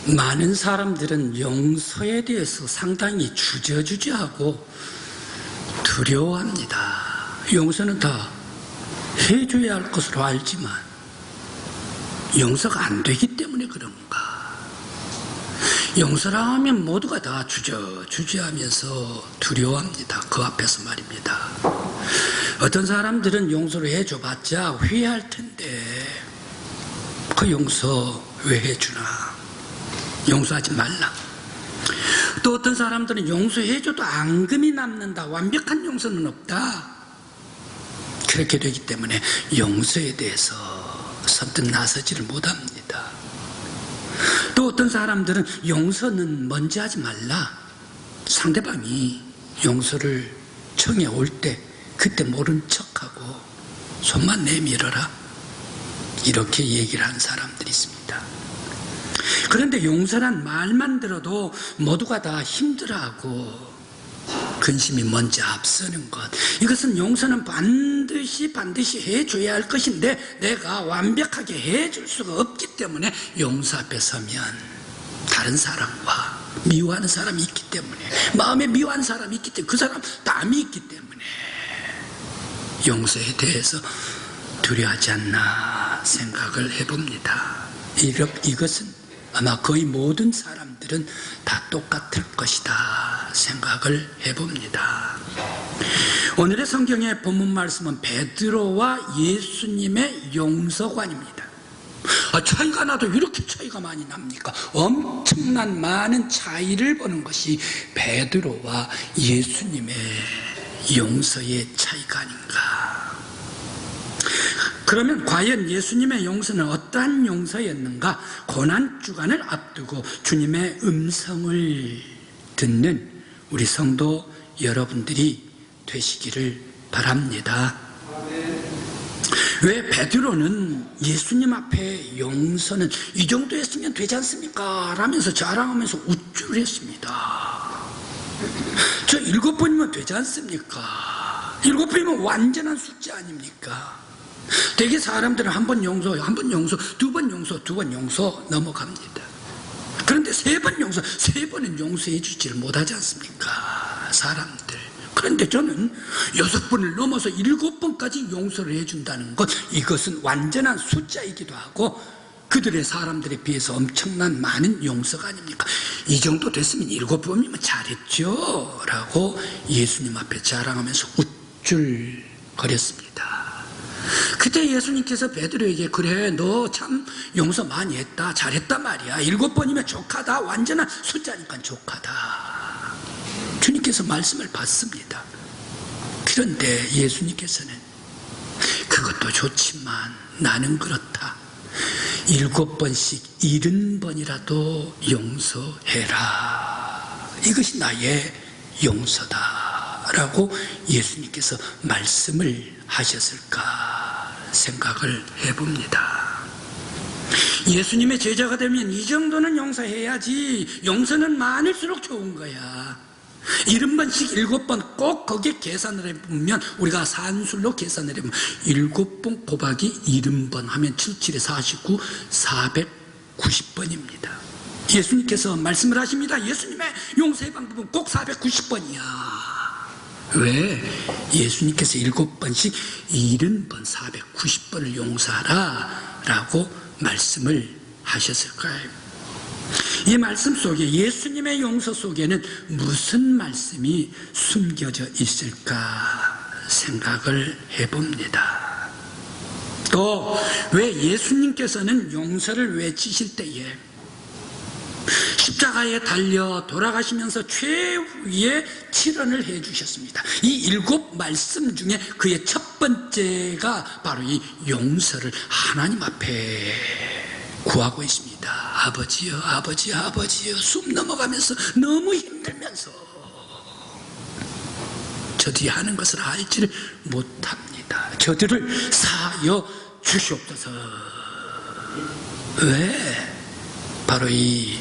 많은 사람들은 용서에 대해서 상당히 주저주저하고 두려워합니다. 용서는 다 해줘야 할 것으로 알지만 용서가 안 되기 때문에 그런가. 용서라 하면 모두가 다 주저주저하면서 두려워합니다. 그 앞에서 말입니다. 어떤 사람들은 용서를 해줘봤자 후회할 텐데 그 용서 왜 해주나, 용서하지 말라. 또 어떤 사람들은 용서해줘도 앙금이 남는다, 완벽한 용서는 없다, 그렇게 되기 때문에 용서에 대해서 선뜻 나서지를 못합니다. 또 어떤 사람들은 용서는 먼저 하지 말라, 상대방이 용서를 청해 올 때 그때 모른 척하고 손만 내밀어라, 이렇게 얘기를 하는 사람들이 있습니다. 그런데 용서란 말만 들어도 모두가 다 힘들어하고 근심이 먼저 앞서는 것, 이것은 용서는 반드시 해줘야 할 것인데 내가 완벽하게 해줄 수가 없기 때문에 용서 앞에 서면 다른 사람과 미워하는 사람이 있기 때문에, 마음에 미워하는 사람이 있기 때문에, 그 사람 땀이 있기 때문에 용서에 대해서 두려워하지 않나 생각을 해봅니다. 이것은 아마 거의 모든 사람들은 다 똑같을 것이다 생각을 해봅니다. 오늘의 성경의 본문 말씀은 베드로와 예수님의 용서관입니다. 차이가 나도 이렇게 차이가 많이 납니까? 엄청난 많은 차이를 보는 것이 베드로와 예수님의 용서의 차이가 아닌가. 그러면 과연 예수님의 용서는 어떠한 용서였는가? 고난주간을 앞두고 주님의 음성을 듣는 우리 성도 여러분들이 되시기를 바랍니다. 왜 베드로는 예수님 앞에 용서는 이 정도 했으면 되지 않습니까? 라면서 자랑하면서 우쭐했습니다. 저 7번이면 되지 않습니까? 7번이면 완전한 숫자 아닙니까? 대개 사람들은 한 번 용서, 두 번 용서 넘어갑니다. 그런데 3번 용서, 3번은 용서해 주지를 못하지 않습니까? 사람들. 그런데 저는 6번을 넘어서 7번까지 용서를 해준다는 것, 이것은 완전한 숫자이기도 하고 그들의 사람들에 비해서 엄청난 많은 용서가 아닙니까? 이 정도 됐으면 7번이면 잘했죠 라고 예수님 앞에 자랑하면서 우쭐거렸습니다. 그때 예수님께서 베드로에게 그래, 너 참 용서 많이 했다, 잘했다 말이야, 7번이면 족하다, 완전한 숫자니까 족하다, 주님께서 말씀을 받습니다. 그런데 예수님께서는 그것도 좋지만 나는 그렇다, 7번씩 70번이라도 용서해라, 이것이 나의 용서다 라고 예수님께서 말씀을 하셨을까 생각을 해봅니다. 예수님의 제자가 되면 이 정도는 용서해야지, 용서는 많을수록 좋은 거야. 70번씩 7번 꼭 거기에 계산을 해보면, 우리가 산술로 계산을 해보면 7번 곱하기 70번 하면 77에 49, 490번입니다. 예수님께서 말씀을 하십니다. 예수님의 용서의 방법은 꼭 490번이야. 왜? 예수님께서 7번씩 70번 490번을 용서하라 라고 말씀을 하셨을까요? 이 말씀 속에, 예수님의 용서 속에는 무슨 말씀이 숨겨져 있을까 생각을 해봅니다. 또 왜 예수님께서는 용서를 외치실 때에 십자가에 달려 돌아가시면서 최후의 치런을 해주셨습니다. 이 7 말씀 중에 그의 첫 번째가 바로 이 용서를 하나님 앞에 구하고 있습니다. 아버지여, 아버지여, 아버지여, 숨 넘어가면서 너무 힘들면서 저들이 하는 것을 알지를 못합니다. 저들을 사하여 주시옵소서. 왜? 바로 이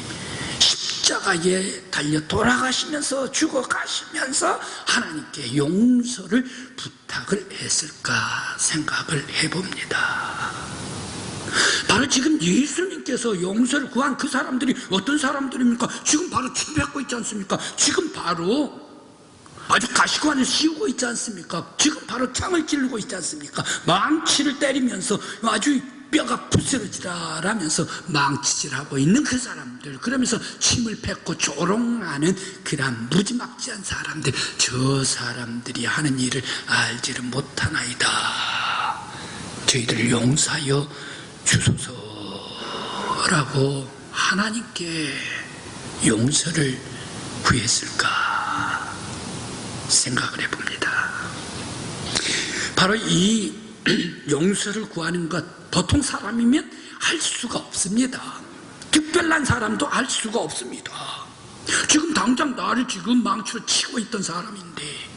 십자가에 달려 돌아가시면서 죽어가시면서 하나님께 용서를 부탁을 했을까 생각을 해봅니다. 바로 지금 예수님께서 용서를 구한 그 사람들이 어떤 사람들입니까? 지금 바로 침 뱉고 있지 않습니까? 지금 바로 아주 가시관을 씌우고 있지 않습니까? 지금 바로 창을 찌르고 있지 않습니까? 망치를 때리면서 아주 뼈가 부스러지라라면서 망치질하고 있는 그 사람들, 그러면서 침을 뱉고 조롱하는 그런 무지막지한 사람들, 저 사람들이 하는 일을 알지를 못하나이다. 저희들을 용서하여 주소서라고 하나님께 용서를 구했을까 생각을 해봅니다. 바로 이 용서를 구하는 것, 보통 사람이면 할 수가 없습니다. 특별한 사람도 할 수가 없습니다. 지금 당장 나를 지금 망치로 치고 있던 사람인데,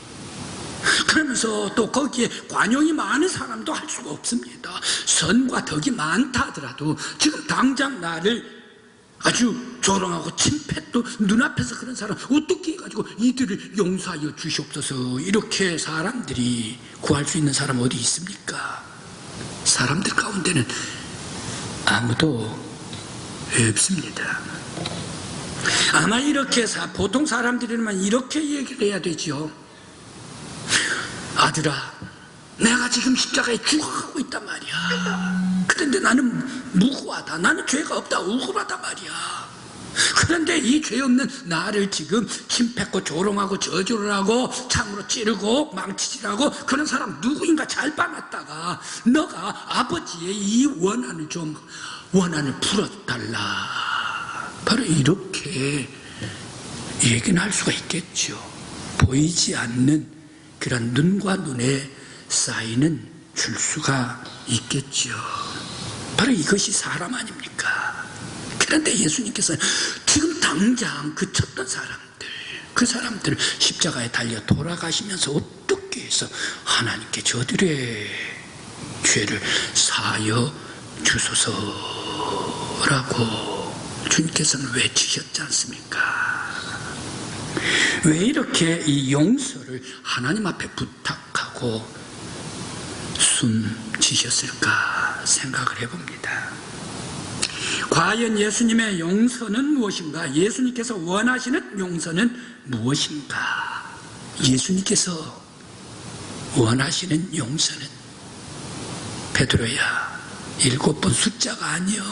그러면서 또 거기에 관용이 많은 사람도 할 수가 없습니다. 선과 덕이 많다 하더라도 지금 당장 나를 아주 조롱하고 침패도 눈앞에서 그런 사람 어떻게 해가지고 이들을 용서하여 주시옵소서, 이렇게 사람들이 구할 수 있는 사람 어디 있습니까? 사람들 가운데는 아무도 없습니다. 아마 이렇게 보통 사람들이라면 이렇게 얘기를 해야 되죠. 아들아, 내가 지금 십자가에 죽어가고 있단 말이야. 그런데 나는 무고하다, 나는 죄가 없다, 억울하단 말이야. 그런데 이 죄 없는 나를 지금 침 뱉고 조롱하고 저주를 하고 창으로 찌르고 망치질하고 그런 사람 누구인가 잘 봐놨다가 너가 아버지의 이 원한을 풀어달라. 바로 이렇게 얘기는 할 수가 있겠죠. 보이지 않는 그런 눈과 눈에 쌓이는 줄수가 있겠죠. 바로 이것이 사람 아닙니까? 그런데 예수님께서는 지금 당장 그쳤던 사람들, 그 사람들을 십자가에 달려 돌아가시면서 어떻게 해서 하나님께 저들의 죄를 사하여 주소서라고 주님께서는 외치셨지 않습니까? 왜 이렇게 이 용서를 하나님 앞에 부탁하고 숨지셨을까 생각을 해봅니다. 과연 예수님의 용서는 무엇인가? 예수님께서 원하시는 용서는 무엇인가? 예수님께서 원하시는 용서는 베드로야, 7번 숫자가 아니요.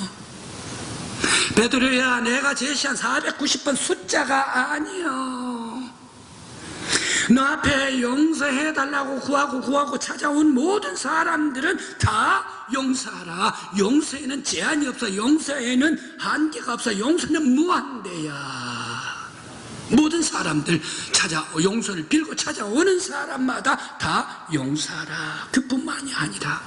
베드로야, 내가 제시한 490번 숫자가 아니요. 너 앞에 용서해달라고 구하고 찾아온 모든 사람들은 다 용서하라. 용서에는 제한이 없어. 용서에는 한계가 없어. 용서는 무한대야. 모든 사람들 용서를 빌고 찾아오는 사람마다 다 용서하라. 그뿐만이 아니라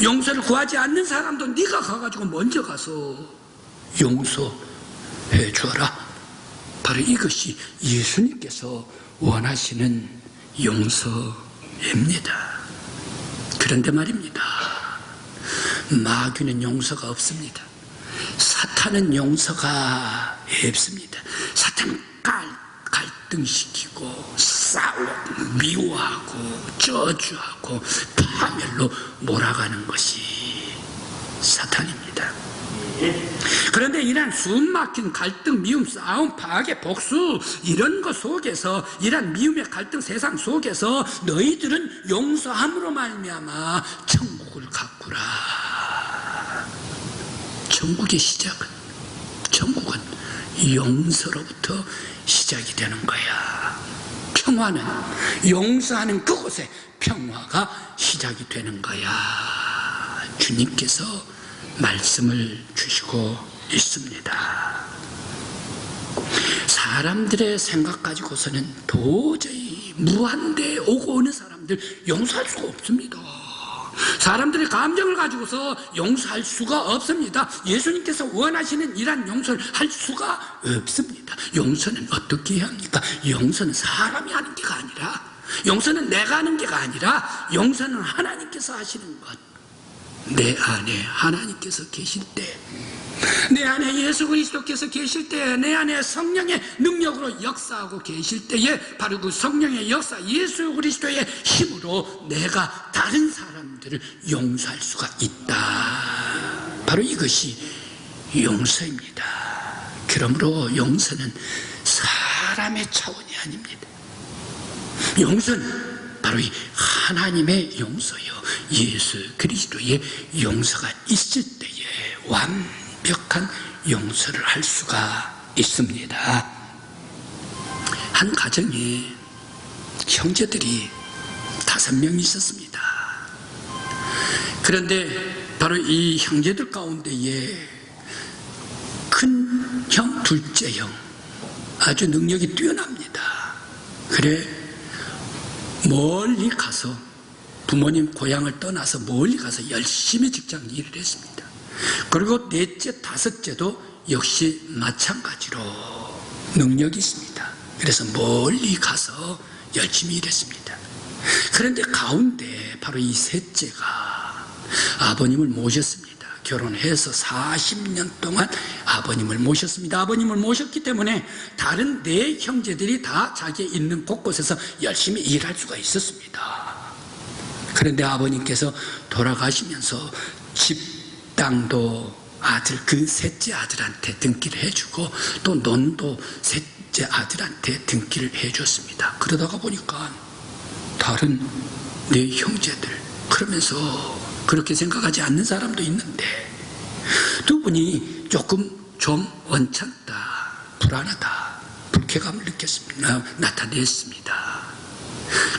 용서를 구하지 않는 사람도 네가 가가지고 먼저 가서 용서해 주어라. 바로 이것이 예수님께서 원하시는 용서입니다. 그런데 말입니다, 마귀는 용서가 없습니다. 사탄은 용서가 없습니다. 사탄은 갈등시키고 싸우고 미워하고 저주하고 파멸로 몰아가는 것이 사탄입니다. 그런데 이러한 숨막힌 갈등, 미움, 싸움, 파괴, 복수, 이런 것 속에서, 이러한 미움의 갈등 세상 속에서 너희들은 용서함으로 말미암아 천국을 가꾸라. 천국은 용서로부터 시작이 되는 거야. 평화는 용서하는 그곳에 평화가 시작이 되는 거야. 주님께서 말씀을 주시고 있습니다. 사람들의 생각 가지고서는 도저히 무한대에 오고 오는 사람들 용서할 수가 없습니다. 사람들의 감정을 가지고서 용서할 수가 없습니다. 예수님께서 원하시는 이러한 용서를 할 수가 없습니다. 용서는 어떻게 해야 합니까? 용서는 사람이 하는 게가 아니라, 용서는 내가 하는 게가 아니라, 용서는 하나님께서 하시는 것. 내 안에 하나님께서 계실 때, 내 안에 예수 그리스도께서 계실 때, 내 안에 성령의 능력으로 역사하고 계실 때에 바로 그 성령의 역사, 예수 그리스도의 힘으로 내가 다른 사람들을 용서할 수가 있다. 바로 이것이 용서입니다. 그러므로 용서는 사람의 차원이 아닙니다. 용서는 바로 이 하나님의 용서요, 예수 그리스도의 용서가 있을 때에 완벽한 용서를 할 수가 있습니다. 한 가정에 형제들이 5명 있었습니다. 그런데 바로 이 형제들 가운데에 큰 형, 둘째 형, 아주 능력이 뛰어납니다. 그래 멀리 가서 부모님 고향을 떠나서 멀리 가서 열심히 직장 일을 했습니다. 그리고 넷째, 다섯째도 역시 마찬가지로 능력이 있습니다. 그래서 멀리 가서 열심히 일했습니다. 그런데 가운데 바로 이 셋째가 아버님을 모셨습니다. 결혼해서 40년 동안 아버님을 모셨습니다. 아버님을 모셨기 때문에 다른 4형제들이 다 자기 있는 곳곳에서 열심히 일할 수가 있었습니다. 그런데 아버님께서 돌아가시면서 집, 땅도 아들, 그 셋째 아들한테 등기를 해주고 또 논도 셋째 아들한테 등기를 해줬습니다. 그러다가 보니까 다른 4형제들, 그러면서 그렇게 생각하지 않는 사람도 있는데 두 분이 조금 좀 언짢다, 불안하다, 불쾌감을 나타냈습니다.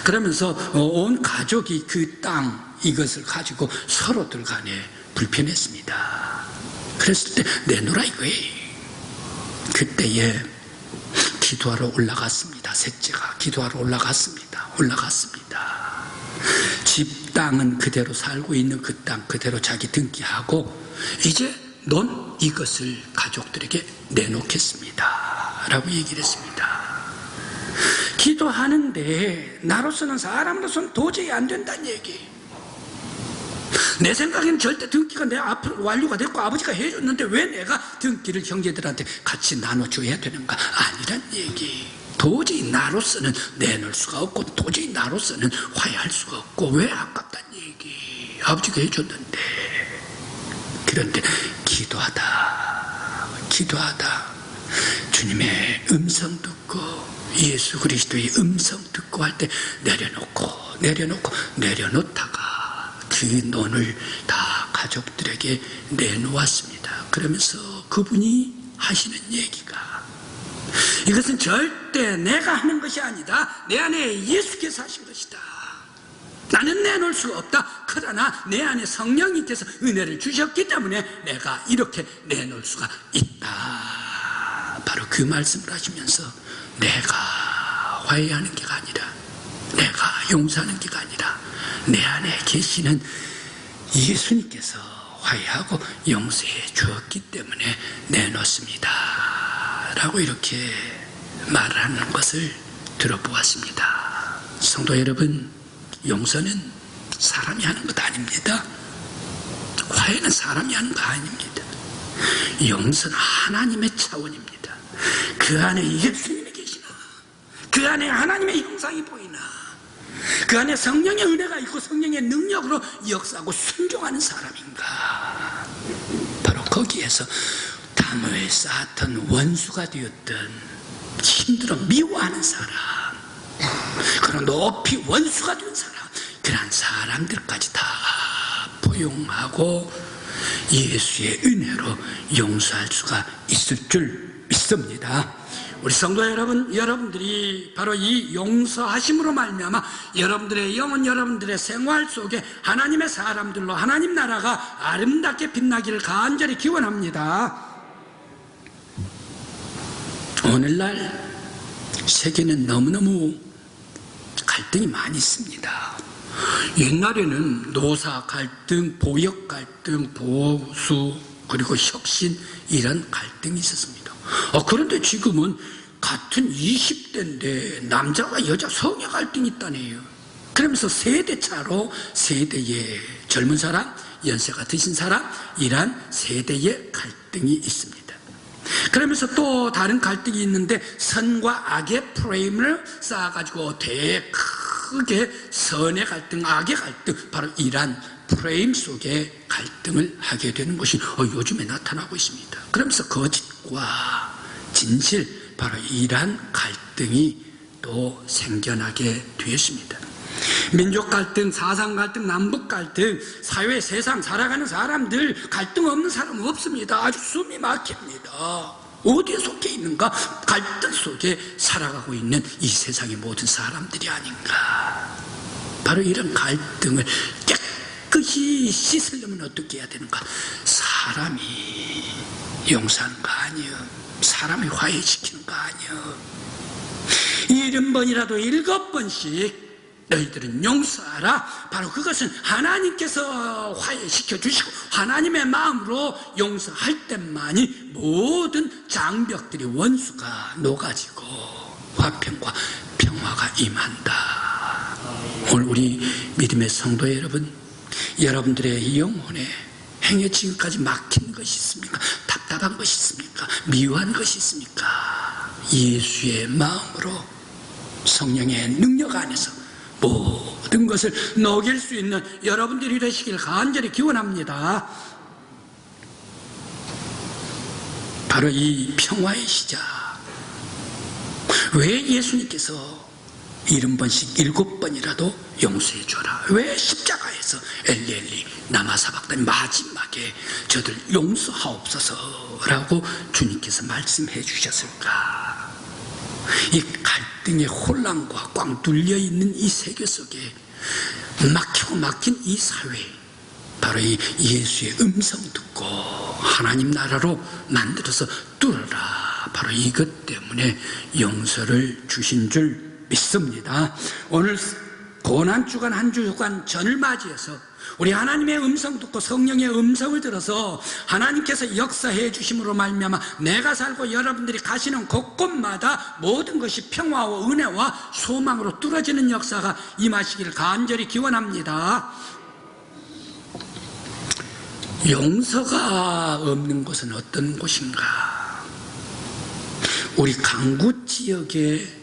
그러면서 온 가족이 그 땅, 이것을 가지고 서로들 간에 불편했습니다. 그랬을 때 내놓으라 이거예요. 그때에 기도하러 올라갔습니다. 셋째가 기도하러 올라갔습니다. 집 땅은 그대로 살고 있는 그 땅 그대로 자기 등기하고 이제 넌 이것을 가족들에게 내놓겠습니다 라고 얘기를 했습니다. 기도하는데 나로서는, 사람으로서는 도저히 안 된다는 얘기. 내 생각에는 절대 등기가 내 앞으로 완료가 됐고 아버지가 해줬는데 왜 내가 등기를 형제들한테 같이 나눠줘야 되는가? 아니란 얘기. 도저히 나로서는 내놓을 수가 없고 도저히 나로서는 화해할 수가 없고 왜 아깝단 얘기. 아버지가 해줬는데. 그런데 기도하다 주님의 음성 듣고 예수 그리스도의 음성 듣고 할 때 내려놓다가 그 논을 다 가족들에게 내놓았습니다. 그러면서 그분이 하시는 얘기가, 이것은 절대 내가 하는 것이 아니다. 내 안에 예수께서 하신 것이다. 나는 내놓을 수가 없다. 그러나 내 안에 성령님께서 은혜를 주셨기 때문에 내가 이렇게 내놓을 수가 있다. 바로 그 말씀을 하시면서 내가 화해하는 게가 아니라, 내가 용서하는 게가 아니라 내 안에 계시는 예수님께서 화해하고 용서해 주었기 때문에 내놓습니다 라고 이렇게 말을 하는 것을 들어보았습니다. 성도 여러분, 용서는 사람이 하는 것 아닙니다. 화해는 사람이 하는 거 아닙니다. 용서는 하나님의 차원입니다. 그 안에 예수님이 계시나, 그 안에 하나님의 형상이 보이나, 그 안에 성령의 은혜가 있고 성령의 능력으로 역사하고 순종하는 사람인가. 바로 거기에서 담을 쌓았던 원수가 되었던, 힘들어 미워하는 사람, 그런 높이 원수가 된 사람, 그런 사람들까지 다 포용하고 예수의 은혜로 용서할 수가 있을 줄 믿습니다. 우리 성도 여러분, 여러분들이 바로 이 용서하심으로 말미암아 여러분들의 영혼, 여러분들의 생활 속에 하나님의 사람들로 하나님 나라가 아름답게 빛나기를 간절히 기원합니다. 오늘날 세계는 너무너무 갈등이 많이 있습니다. 옛날에는 노사 갈등, 보역 갈등, 보수, 그리고 혁신, 이런 갈등이 있었습니다. 그런데 지금은 같은 20대인데 남자와 여자 성애 갈등이 있다네요. 그러면서 세대차로 세대의 젊은 사람, 연세가 드신 사람, 이러한 세대의 갈등이 있습니다. 그러면서 또 다른 갈등이 있는데 선과 악의 프레임을 쌓아가지고 되게 크게 선의 갈등, 악의 갈등, 바로 이러한 프레임 속에 갈등을 하게 되는 것이 요즘에 나타나고 있습니다. 그러면서 거짓과 진실, 바로 이러한 갈등이 또 생겨나게 되었습니다. 민족 갈등, 사상 갈등, 남북 갈등, 사회, 세상 살아가는 사람들 갈등 없는 사람은 없습니다. 아주 숨이 막힙니다. 어디에 속해 있는가? 갈등 속에 살아가고 있는 이 세상의 모든 사람들이 아닌가. 바로 이런 갈등을 깨끗이 씻으려면 어떻게 해야 되는가? 사람이 용서하는 거 아니에요. 사람이 화해시키는 거 아니에요. 70번이라도 7번씩 너희들은 용서하라. 바로 그것은 하나님께서 화해시켜 주시고 하나님의 마음으로 용서할 때만이 모든 장벽들이, 원수가 녹아지고 화평과 평화가 임한다. 오늘 우리 믿음의 성도 여러분, 여러분들의 영혼에 행여 지금까지 막힌 것이 있습니까? 답답한 것이 있습니까? 미워한 것이 있습니까? 예수의 마음으로 성령의 능력 안에서 모든 것을 녹일 수 있는 여러분들이 되시길 간절히 기원합니다. 바로 이 평화의 시작. 왜 예수님께서 70번씩 7번이라도 용서해 줘라? 왜 십자가에서 엘리 나마사박단 마지막에 저들 용서하옵소서라고 주님께서 말씀해 주셨을까? 이 갈등의 혼란과 꽉 뚫려있는 이 세계 속에 막히고 막힌 이 사회, 바로 이 예수의 음성 듣고 하나님 나라로 만들어서 뚫어라. 바로 이것 때문에 용서를 주신 줄 믿습니다. 오늘 고난주간 한 주간 전을 맞이해서 우리 하나님의 음성 듣고 성령의 음성을 들어서 하나님께서 역사해 주심으로 말미암아 내가 살고 여러분들이 가시는 곳곳마다 모든 것이 평화와 은혜와 소망으로 뚫어지는 역사가 임하시기를 간절히 기원합니다. 용서가 없는 곳은 어떤 곳인가? 우리 강구 지역의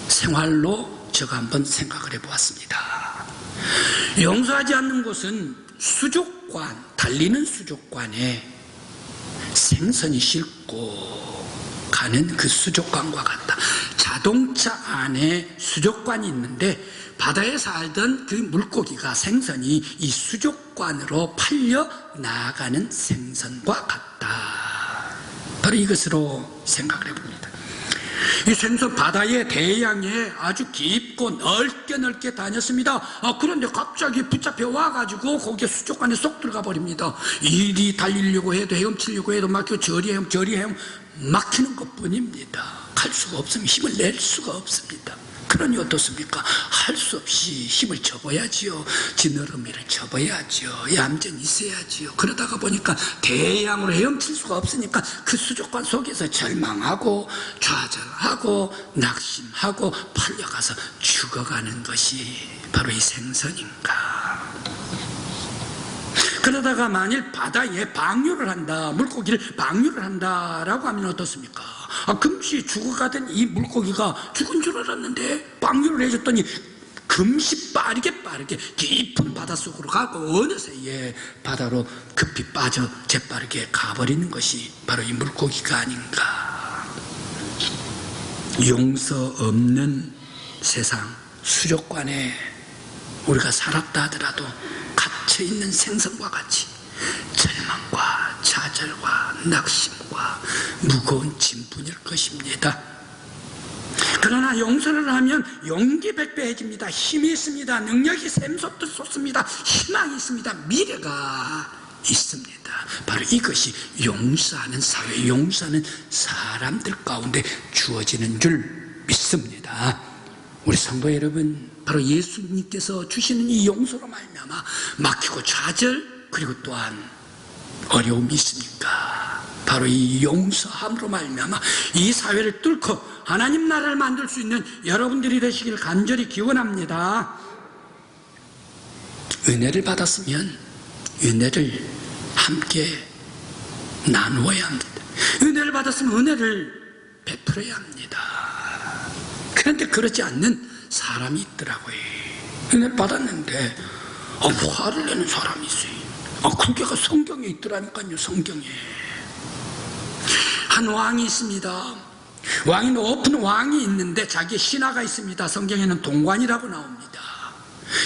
생활로 제가 한번 생각을 해보았습니다. 용서하지 않는 곳은 수족관, 달리는 수족관에 생선이 싣고 가는 그 수족관과 같다. 자동차 안에 수족관이 있는데 바다에 살던 그 물고기가, 생선이 이 수족관으로 팔려 나가는 생선과 같다. 바로 이것으로 생각을 해봅니다. 이 생선 바다의 대양에 아주 깊고 넓게 다녔습니다. 그런데 갑자기 붙잡혀 와가지고 거기에 수족관에 쏙 들어가 버립니다. 이리 달리려고 해도 헤엄치려고 해도 막히고 저리 헤엄 막히는 것뿐입니다. 갈 수가 없으면 힘을 낼 수가 없습니다. 그러니 어떻습니까? 할 수 없이 힘을 접어야지요. 지느러미를 접어야지요. 얌전히 있어야지요. 그러다가 보니까 대양으로 헤엄칠 수가 없으니까 그 수족관 속에서 절망하고 좌절하고 낙심하고 팔려가서 죽어가는 것이 바로 이 생선인가? 그러다가 만일 바다에 방류를 한다, 물고기를 방류를 한다라고 하면 어떻습니까? 금시 죽어가던 이 물고기가 죽은 줄 알았는데 방류를 해줬더니 금시 빠르게 깊은 바닷속으로 가고 어느새 바다로 급히 빠져 재빠르게 가버리는 것이 바로 이 물고기가 아닌가. 용서 없는 세상, 수족관에 우리가 살았다 하더라도 갇혀있는 생선과 같이 절망과 좌절과 낙심과 무거운 짐뿐일 것입니다. 그러나 용서를 하면 용기 백배해집니다. 힘이 있습니다. 능력이 샘솟습니다. 희망이 있습니다. 미래가 있습니다. 바로 이것이 용서하는 사회, 용서하는 사람들 가운데 주어지는 줄 믿습니다. 우리 성도 여러분, 바로 예수님께서 주시는 이 용서로 말미암아 막히고 좌절, 그리고 또한 어려움이 있으니까 바로 이 용서함으로 말미암아 이 사회를 뚫고 하나님 나라를 만들 수 있는 여러분들이 되시길 간절히 기원합니다. 은혜를 받았으면 은혜를 함께 나누어야 합니다. 은혜를 받았으면 은혜를 베풀어야 합니다. 그런데 그러지 않는 사람이 있더라고요. 은혜를 받았는데 화를 내는 사람이 있어요. 그게가 성경에 있더라니까요. 성경에 한 왕이 있습니다. 왕이 높은 왕이 있는데 자기의 신하가 있습니다. 성경에는 동관이라고 나옵니다.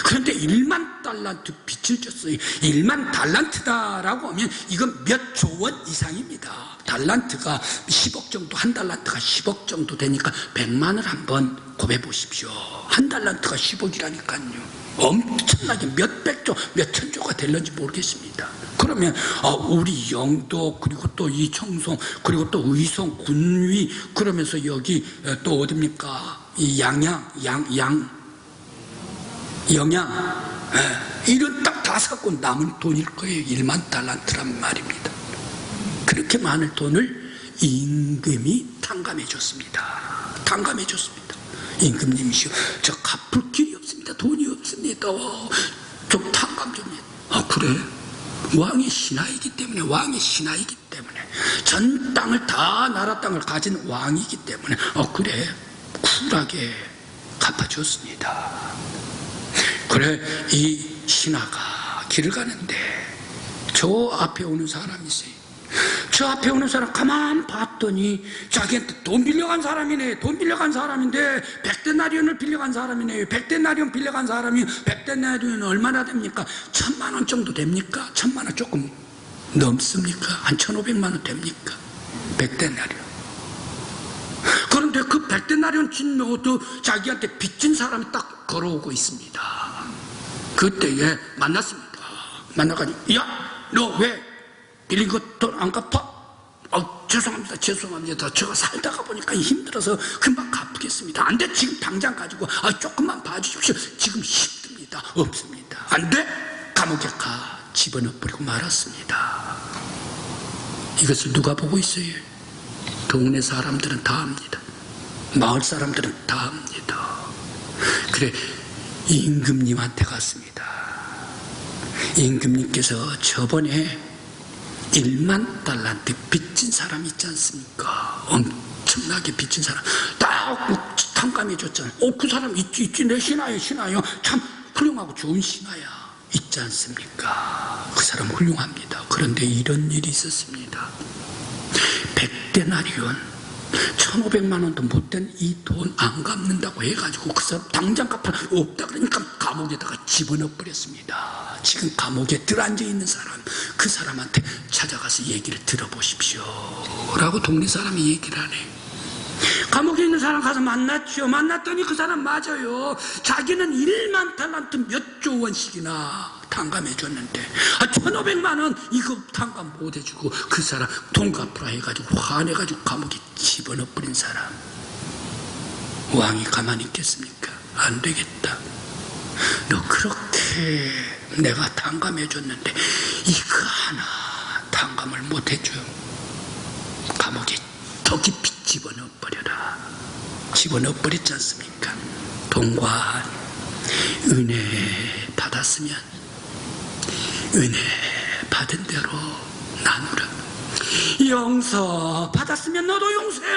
그런데 1만 달란트 빚을 졌어요. 1만 달란트다라고 하면 이건 몇 조 원 이상입니다. 달란트가 10억 정도, 한 달란트가 10억 정도 되니까 100만을 한번 곱해 보십시오. 한 달란트가 10억이라니까요. 엄청나게 몇백조, 몇천조가 될는지 모르겠습니다. 그러면 우리 영도, 그리고 또 이 청송, 그리고 또 의성, 군위, 그러면서 여기 또 어딥니까? 이 영양 이런 딱 다 사고 남은 돈일 거예요. 1만 달란트란 말입니다. 그렇게 많은 돈을 임금이 탕감해 줬습니다. 탕감해 줬습니다. 임금님이시오, 저 갚을 길이 없습니다. 돈이 없습니다. 좀 탕감 좀 해. 그래? 왕의 신하이기 때문에, 전 땅을 다, 나라 땅을 가진 왕이기 때문에 그래, 쿨하게 갚아줬습니다. 그래, 이 신하가 길을 가는데 저 앞에 오는 사람이 있어요. 저 앞에 오는 사람 가만 봤더니 자기한테 돈 빌려간 사람이네. 돈 빌려간 사람인데 100데나리온을 빌려간 사람이네요. 100데나리온 빌려간 사람이 100데나리온은 얼마나 됩니까? 1000만 원 정도 됩니까? 1000만 원 조금 넘습니까? 한 1500만 원 됩니까? 100데나리온. 그런데 그 100데나리온 진 노트 자기한테 빚진 사람이 딱 걸어오고 있습니다. 그때에 만났습니다. 만나가지고, 야, 너 왜 빌린 거 돈 안 갚아? 죄송합니다. 제가 살다가 보니까 힘들어서 금방 갚겠습니다. 안 돼. 지금 당장 가지고 조금만 봐주십시오. 지금 힘듭니다. 없습니다. 안 돼. 감옥에 가 집어넣어버리고 말았습니다. 이것을 누가 보고 있어요? 동네 사람들은 다 압니다. 마을 사람들은 다 압니다. 그래, 임금님한테 갔습니다. 임금님께서 저번에 1만 달란트 빚진 사람 있지 않습니까? 엄청나게 빚진 사람 딱 탕감해 줬잖아요. 그 사람 있지 내 신하요. 참 훌륭하고 좋은 신하야. 있지 않습니까? 그 사람 훌륭합니다. 그런데 이런 일이 있었습니다. 100데나리온 1500만 원도 못된 이 돈 안 갚는다고 해가지고 그 사람 당장 갚아 없다 그러니까 감옥에다가 집어넣어 버렸습니다. 지금 감옥에 들어앉아 있는 사람, 그 사람한테 찾아가서 얘기를 들어보십시오 라고 동네 사람이 얘기를 하네. 감옥에 있는 사람 가서 만났죠. 만났더니 그 사람 맞아요. 자기는 1만 달란트 몇 조 원씩이나 탕감해 줬는데 1500만 원 이거 탕감 못 해주고 그 사람 돈 갚으라 해가지고 화내가지고 감옥에 집어넣어 버린 사람. 왕이 가만히 있겠습니까? 안 되겠다. 너 그렇게 내가 탕감해 줬는데 이거 하나 탕감을 못 해줘. 감옥에 더 깊이 집어넣어 버려라. 집어넣어 버렸지 않습니까? 동관, 은혜 받았으면 은혜 받은 대로 나누라. 용서 받았으면 너도 용서해.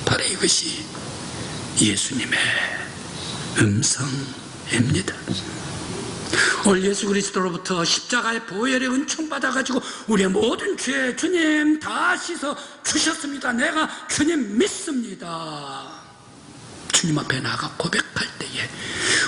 바로 이것이 예수님의 음성입니다. 오늘 예수 그리스도로부터 십자가의 보혈의 은총 받아가지고 우리의 모든 죄 주님 다 씻어 주셨습니다. 내가 주님 믿습니다. 주님 앞에 나가 고백할 때에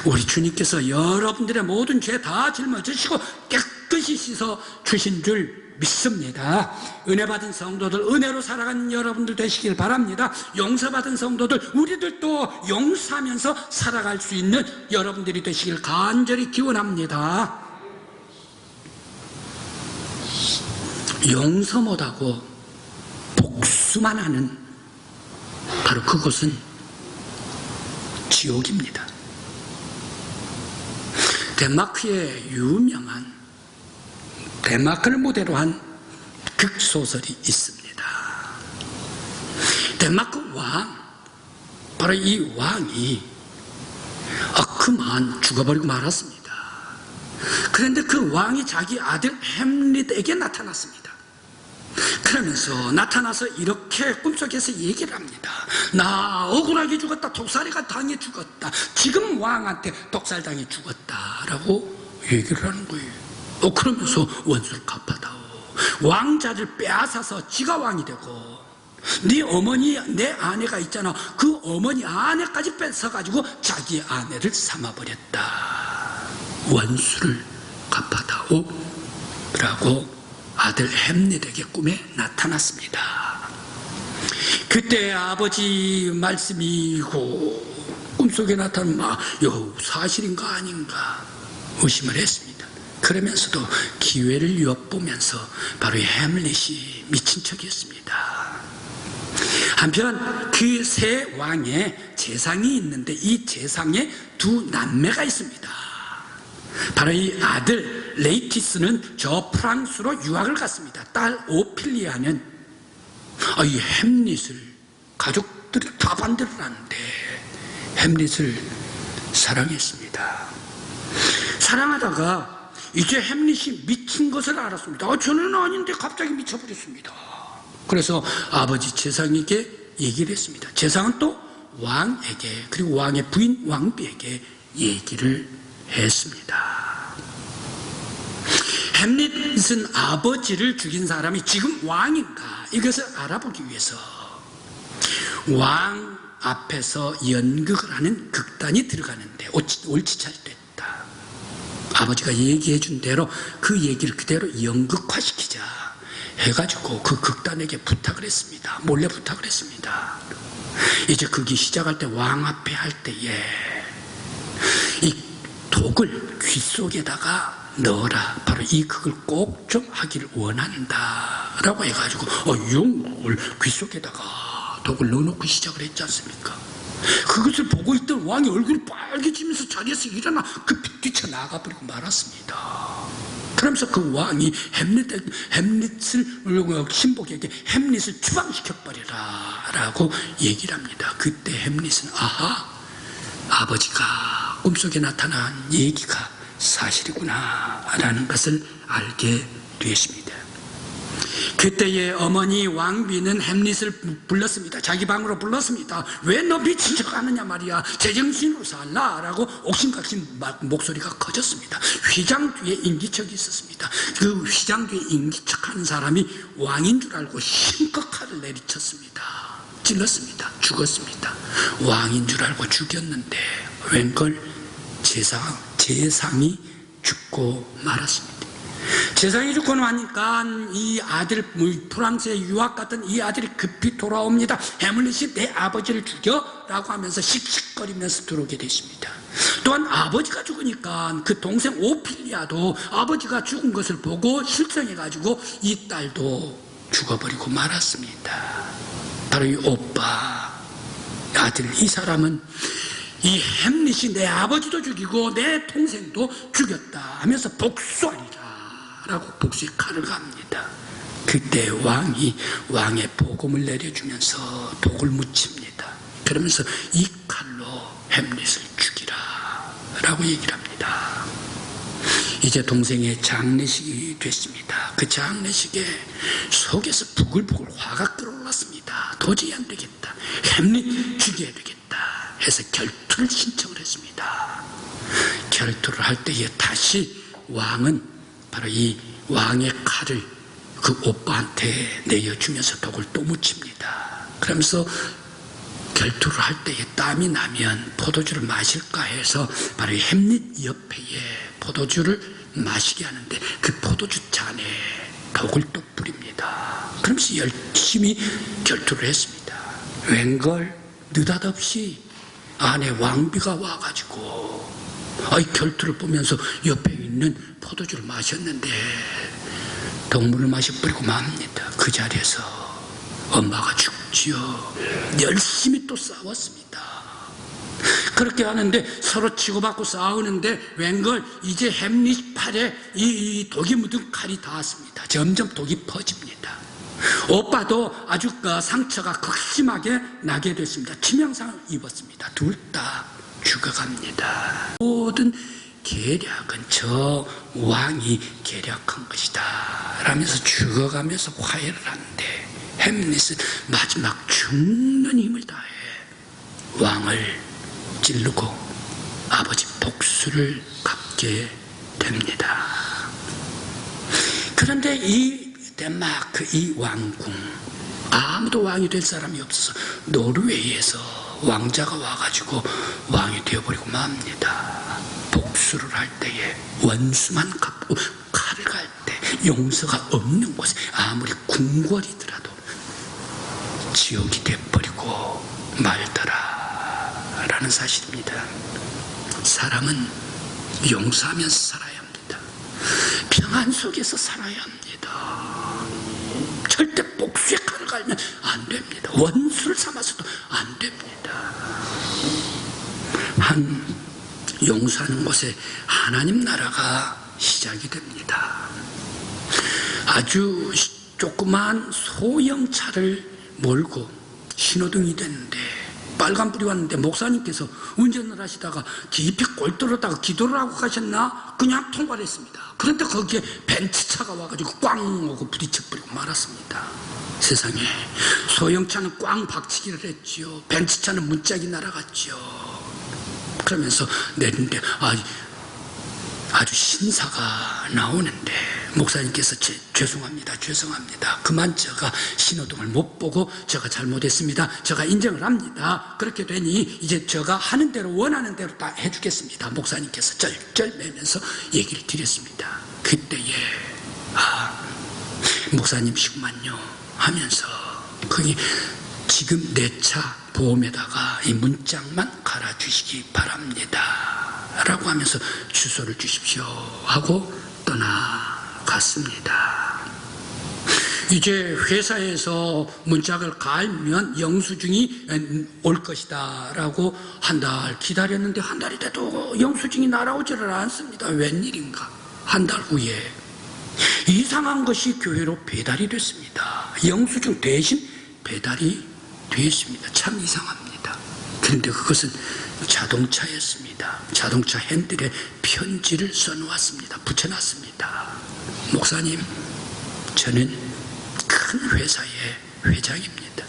우리 주님께서 여러분들의 모든 죄 다 짊어지시고 깨끗이 씻어 주신 줄 믿습니다. 은혜 받은 성도들, 은혜로 살아가는 여러분들 되시길 바랍니다. 용서받은 성도들, 우리들도 용서하면서 살아갈 수 있는 여러분들이 되시길 간절히 기원합니다. 용서 못하고 복수만 하는 바로 그곳은 지옥입니다. 덴마크의 유명한 덴마크를 무대로 한 극소설이 있습니다. 덴마크 왕, 바로 이 왕이 그만 죽어버리고 말았습니다. 그런데 그 왕이 자기 아들 햄릿에게 나타났습니다. 그러면서 나타나서 이렇게 꿈속에서 얘기를 합니다. 나 억울하게 죽었다. 독살이가 당해 죽었다. 지금 왕한테 독살당해 죽었다 라고 얘기를 하는 거예요. 그러면서 원수를 갚아다오. 왕자를 빼앗아서 지가 왕이 되고 네 어머니 내 아내가 있잖아. 그 어머니 아내까지 뺏어가지고 자기 아내를 삼아버렸다. 원수를 갚아다오 라고 아들 햄릿에게 꿈에 나타났습니다. 그때 아버지 말씀이고 꿈속에 나타난 사실인가 아닌가 의심을 했습니다. 그러면서도 기회를 엿보면서 바로 햄릿이 미친 척이었습니다. 한편 그 세 왕의 제상이 있는데 이 제상에 두 남매가 있습니다. 바로 이 아들 레이티스는 저 프랑스로 유학을 갔습니다. 딸 오피리아는 이 햄릿을 가족들이 다 반대를 하는데 햄릿을 사랑했습니다. 사랑하다가 이제 햄릿이 미친 것을 알았습니다. 저는 아닌데 갑자기 미쳐버렸습니다. 그래서 아버지 제상에게 얘기를 했습니다. 제상은 또 왕에게 그리고 왕의 부인 왕비에게 얘기를 했습니다. 햄릿은 아버지를 죽인 사람이 지금 왕인가 이것을 알아보기 위해서 왕 앞에서 연극을 하는 극단이 들어가는데 옳지 차렸다. 아버지가 얘기해 준 대로 그 얘기를 그대로 연극화시키자 해가지고 그 극단에게 부탁을 했습니다. 몰래 부탁을 했습니다. 이제 극이 시작할 때 왕 앞에 할 때에 이 독을 귀 속에다가 넣어라. 바로 이 극을 꼭 좀 하기를 원한다 라고 해가지고 용을 귀 속에다가 독을 넣어놓고 시작을 했지 않습니까? 그것을 보고 있던 왕이 얼굴이 빨개지면서 자리에서 일어나 급히 뛰쳐나가버리고 말았습니다. 그러면서 그 왕이 햄릿을 신복에게 햄릿을 추방시켜버리라 라고 얘기를 합니다. 그때 햄릿은 아버지가 꿈속에 나타난 얘기가 사실이구나 라는 것을 알게 되었습니다. 그때의 어머니 왕비는 햄릿을 불렀습니다. 자기 방으로 불렀습니다. 왜 너 미친 척 하느냐 말이야. 제정신으로 살라 라고 옥신각신 목소리가 커졌습니다. 휘장 뒤에 임기척이 있었습니다. 그 휘장 뒤에 임기척하는 사람이 왕인 줄 알고 힘껏 칼을 내리쳤습니다. 찔렀습니다. 죽었습니다. 왕인 줄 알고 죽였는데 웬걸 제상이 죽고 말았습니다. 제상이 죽고 나니까 이 아들, 프랑스에 유학 갔던 이 아들이 급히 돌아옵니다. 햄릿이 내 아버지를 죽여 라고 하면서 씩씩거리면서 들어오게 됐습니다. 또한 아버지가 죽으니까 그 동생 오피리아도 아버지가 죽은 것을 보고 실성해가지고 이 딸도 죽어버리고 말았습니다. 바로 이 오빠 아들, 이 사람은 이 햄릿이 내 아버지도 죽이고 내 동생도 죽였다 하면서 복수하리라 라고 복수의 칼을 갑니다. 그때 왕이 왕의 복음을 내려주면서 독을 묻힙니다. 그러면서 이 칼로 햄릿을 죽이라 라고 얘기를 합니다. 이제 동생의 장례식이 됐습니다. 그 장례식에 속에서 부글부글 화가 끓어올랐습니다. 도저히 안 되겠다. 햄릿 죽여야 되겠다 해서 결투를 신청을 했습니다. 결투를 할 때에 다시 왕은 바로 이 왕의 칼을 그 오빠한테 내어주면서 독을 또 묻힙니다. 그러면서 결투를 할 때에 땀이 나면 포도주를 마실까 해서 바로 이 햄릿 옆에 포도주를 마시게 하는데 그 포도주 잔에 독을 또 뿌립니다. 그러면서 열심히 결투를 했습니다. 웬걸 느닷없이 아내 왕비가 와가지고 이 결투를 보면서 옆에 있는 포도주를 마셨는데 독물을 마셔버리고 맙니다. 그 자리에서 엄마가 죽지요. 열심히 또 싸웠습니다. 그렇게 하는데 서로 치고받고 싸우는데 웬걸 이제 햄릿 팔에 이 독이 묻은 칼이 닿았습니다. 점점 독이 퍼집니다. 오빠도 아주 상처가 극심하게 나게 됐습니다. 치명상을 입었습니다. 둘 다 죽어갑니다. 모든 계략은 저 왕이 계략한 것이다 라면서 죽어가면서 화해를 하는데, 햄릿은 마지막 죽는 힘을 다해 왕을 찌르고 아버지 복수를 갚게 됩니다. 그런데 이 덴마크 이 왕궁, 아무도 왕이 될 사람이 없어서 노르웨이에서 왕자가 와가지고 왕이 되어버리고 맙니다. 복수를 할 때에 원수만 갚고 칼을 갈 때 용서가 없는 곳에 아무리 궁궐이더라도 지옥이 되어버리고 말더라 라는 사실입니다. 사람은 용서하면서 살아야 합니다. 평안 속에서 살아야 합니다. 절대 복수의 칼을 갈면 안 됩니다. 원수를 삼아서도 안 됩니다. 용서하는 곳에 하나님 나라가 시작이 됩니다. 아주 조그만 소형차를 몰고 신호등이 됐는데 빨간불이 왔는데 목사님께서 운전을 하시다가 깊이 골똘하다가 기도를 하고 가셨나? 그냥 통과를 했습니다. 그런데 거기에 벤츠차가 와가지고 꽝 하고 부딪혀버리고 말았습니다. 세상에, 소형차는 꽝 박치기를 했지요. 벤츠차는 문짝이 날아갔지요. 그러면서 내리는데 아주 신사가 나오는데 목사님께서 죄송합니다. 그만 제가 신호등을 못 보고 제가 잘못했습니다. 제가 인정을 합니다. 그렇게 되니 이제 제가 하는 대로 원하는 대로 다 해주겠습니다. 목사님께서 쩔쩔매면서 얘기를 드렸습니다. 그때에 목사님시구만요 하면서 거기 지금 내 차 보험에다가 이 문짝만 갈아주시기 바랍니다 라고 하면서 주소를 주십시오 하고 떠나갔습니다. 이제 회사에서 문짝을 갈면 영수증이 올 것이다 라고 한 달 기다렸는데 한 달이 돼도 영수증이 날아오지를 않습니다. 웬일인가. 한 달 후에 이상한 것이 교회로 배달이 됐습니다. 영수증 대신 배달이 되었습니다. 참 이상합니다. 그런데 그것은 자동차였습니다. 자동차 핸들에 편지를 써놓았습니다. 붙여놨습니다. 목사님, 저는 큰 회사의 회장입니다.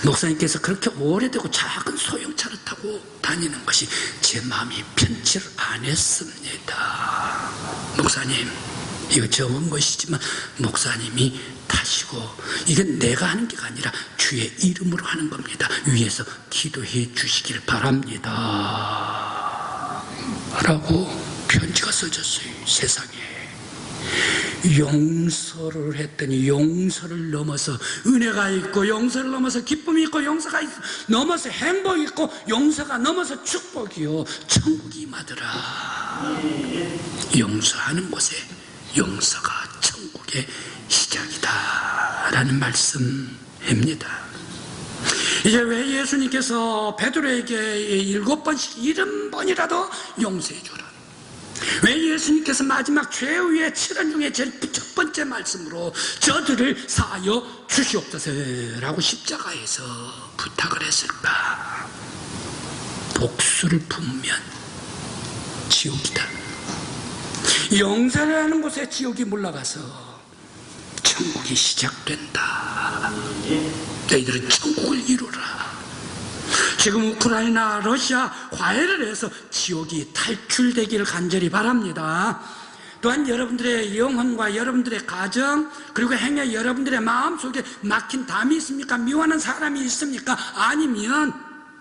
목사님께서 그렇게 오래되고 작은 소형차를 타고 다니는 것이 제 마음이 편치를 안 했습니다. 목사님, 이거 적은 것이지만 목사님이 타시고 이건 내가 하는 게 아니라 주의 이름으로 하는 겁니다. 위에서 기도해 주시길 바랍니다 라고 편지가 써졌어요. 세상에, 용서를 했더니 용서를 넘어서 은혜가 있고, 용서를 넘어서 기쁨이 있고, 용서가 넘어서 행복이 있고, 용서가 넘어서 축복이요 천국이 임하더라. 용서하는 곳에 용서가 천국의 시작이다 라는 말씀입니다. 이제 왜 예수님께서 베드로에게 7번씩 70번이라도 용서해 주라, 왜 예수님께서 마지막 최후의 7원 중에 제일 첫 번째 말씀으로 저들을 사하여 주시옵소서라고 십자가에서 부탁을 했을까? 복수를 품으면 지옥이다. 용서를 하는 곳에 지옥이 물러가서 천국이 시작된다. 너희들은 천국을 이루라. 지금 우크라이나, 러시아 화해를 해서 지옥이 탈출되기를 간절히 바랍니다. 또한 여러분들의 영혼과 여러분들의 가정, 그리고 행여 여러분들의 마음속에 막힌 담이 있습니까? 미워하는 사람이 있습니까? 아니면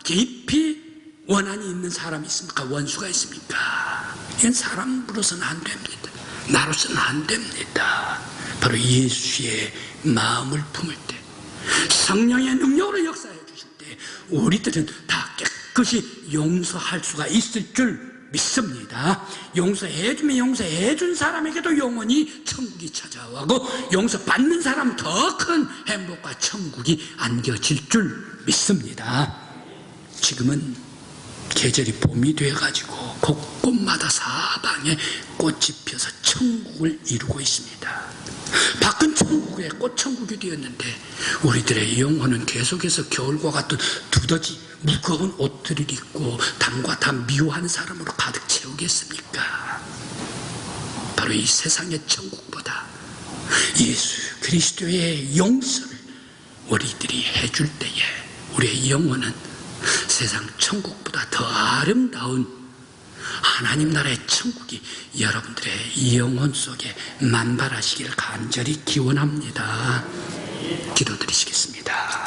깊이 원한이 있는 사람이 있습니까? 원수가 있습니까? 이건 사람으로서는 안 됩니다. 나로서는 안 됩니다. 바로 예수의 마음을 품을 때, 성령의 능력으로 역사해 주실 때 우리들은 다 깨끗이 용서할 수가 있을 줄 믿습니다. 용서해주면 용서해준 사람에게도 영원히 천국이 찾아오고, 용서받는 사람은 더 큰 행복과 천국이 안겨질 줄 믿습니다. 지금은 계절이 봄이 돼가지고 곳곳마다 사방에 꽃이 피어서 천국을 이루고 있습니다. 밖은 천국의 꽃천국이 되었는데 우리들의 영혼은 계속해서 겨울과 같은 두더지 무거운 옷들을 입고 담과 다 미워한 사람으로 가득 채우겠습니까? 바로 이 세상의 천국보다 예수 그리스도의 용서를 우리들이 해줄 때에 우리의 영혼은 세상 천국보다 더 아름다운 하나님 나라의 천국이 여러분들의 영혼 속에 만발하시길 간절히 기원합니다. 기도드리시겠습니다.